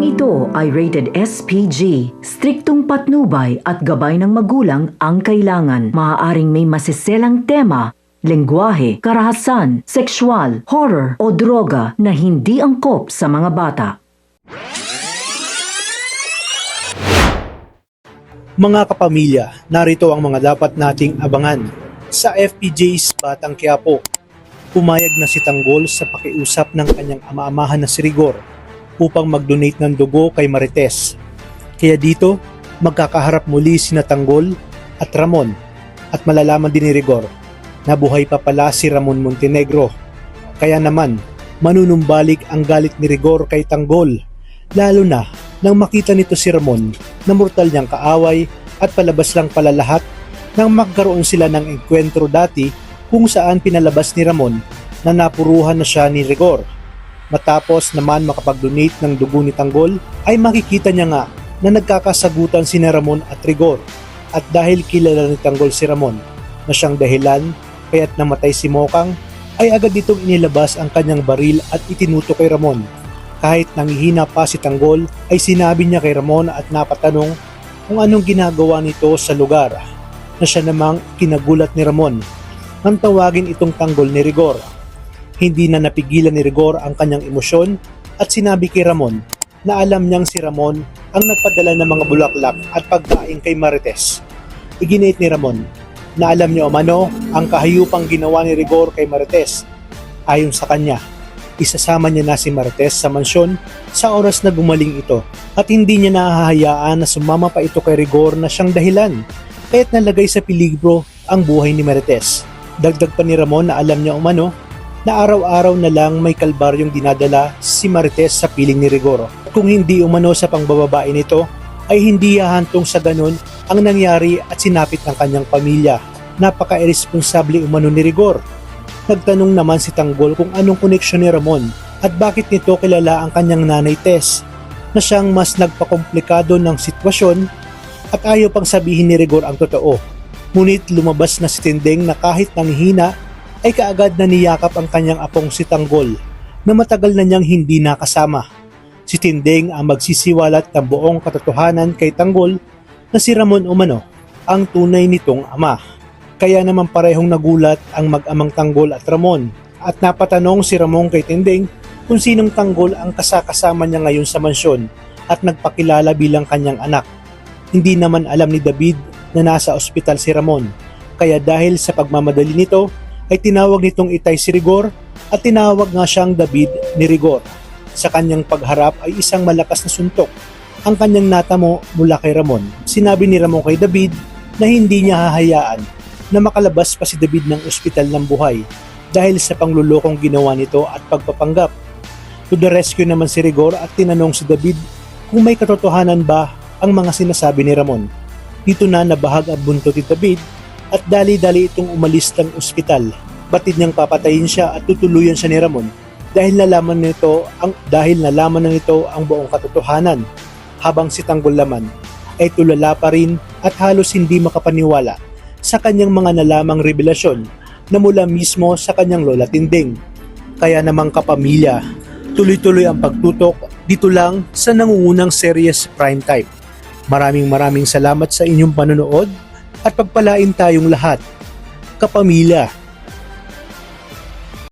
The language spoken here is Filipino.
Programang ito ay rated SPG. Striktong patnubay at gabay ng magulang ang kailangan. Maaaring may masiselang tema, lengguwahe, karahasan, sexual, horror o droga na hindi angkop sa mga bata. Mga kapamilya, narito ang mga dapat nating abangan. Sa FPJ's Batang Quiapo, pumayag na si Tanggol sa pakiusap ng kanyang ama-amahan na si Rigor upang mag-donate ng dugo kay Marites. Kaya dito, magkakaharap muli sina Tanggol at Ramon at malalaman din ni Rigor na buhay pa pala si Ramon Montenegro. Kaya naman, manunumbalik ang galit ni Rigor kay Tanggol, lalo na nang makita nito si Ramon na mortal niyang kaaway at palabas lang pala lahat nang magkaroon sila ng engkwentro dati kung saan pinalabas ni Ramon na napuruhan na siya ni Rigor. Matapos naman makapag-donate ng dugo ni Tanggol, ay makikita niya nga na nagkakasagutan sina Ramon at Rigor. At dahil kilala ni Tanggol si Ramon na siyang dahilan kaya't namatay si Mokang, ay agad itong inilabas ang kanyang baril at itinuto kay Ramon. Kahit nangihina pa si Tanggol, ay sinabi niya kay Ramon at napatanong kung anong ginagawa nito sa lugar, na siya namang kinagulat ni Ramon nang tawagin itong Tanggol ni Rigor. Hindi na napigilan ni Rigor ang kanyang emosyon at sinabi kay Ramon na alam niyang si Ramon ang nagpadala ng mga bulaklak at pagkain kay Marites. Iginit ni Ramon na alam niya umano ang kahayupang ginawa ni Rigor kay Marites. Ayon sa kanya, isasama niya na si Marites sa mansyon sa oras na gumaling ito at hindi niya nahahayaan na sumama pa ito kay Rigor na siyang dahilan kaya't nalagay sa peligro ang buhay ni Marites. Dagdag pa ni Ramon na alam niya umano na araw-araw na lang may kalbaryong dinadala si Marites sa piling ni Rigor. Kung hindi umano sa pangbababae nito, ay hindi hahantong sa ganun ang nangyari at sinapit ng kanyang pamilya. Napaka-irresponsable umano ni Rigor. Nagtanong naman si Tanggol kung anong koneksyon ni Ramon at bakit nito kilala ang kanyang nanay Tess, na siyang mas nagpakomplikado ng sitwasyon at ayaw pang sabihin ni Rigor ang totoo. Ngunit lumabas na si Tindeng na kahit nanghihina ay kaagad na niyakap ang kanyang apong si Tanggol na matagal na niyang hindi nakasama. Si Tindeng ang magsisiwalat ng buong katotohanan kay Tanggol na si Ramon umano ang tunay nitong ama. Kaya naman parehong nagulat ang mag-amang Tanggol at Ramon at napatanong si Ramon kay Tindeng kung sinong Tanggol ang kasama niya ngayon sa mansyon at nagpakilala bilang kanyang anak. Hindi naman alam ni David na nasa ospital si Ramon, kaya dahil sa pagmamadali nito ay tinawag nitong Itay si Rigor at tinawag nga siyang David ni Rigor. Sa kanyang pagharap ay isang malakas na suntok ang kanyang natamo mula kay Ramon. Sinabi ni Ramon kay David na hindi niya hahayaan na makalabas pa si David ng ospital ng buhay dahil sa panglulokong ginawa nito at pagpapanggap. To the rescue naman si Rigor at tinanong si David kung may katotohanan ba ang mga sinasabi ni Ramon. Dito na nabahag ang buntot ni David at dali-dali itong umalis ng ospital. Batid niyang papatayin siya at tutuluyan siya ni Ramon dahil nalaman na nito ang buong katotohanan. Habang si Tanggol naman ay tulala pa rin at halos hindi makapaniwala sa kanyang mga nalamang revelasyon na mula mismo sa kanyang lola Tindeng. Kaya namang kapamilya, tuloy-tuloy ang pagtutok dito lang sa nangungunang series Prime Time. Maraming salamat sa inyong panonood at pagpalain tayong lahat. Kapamilya,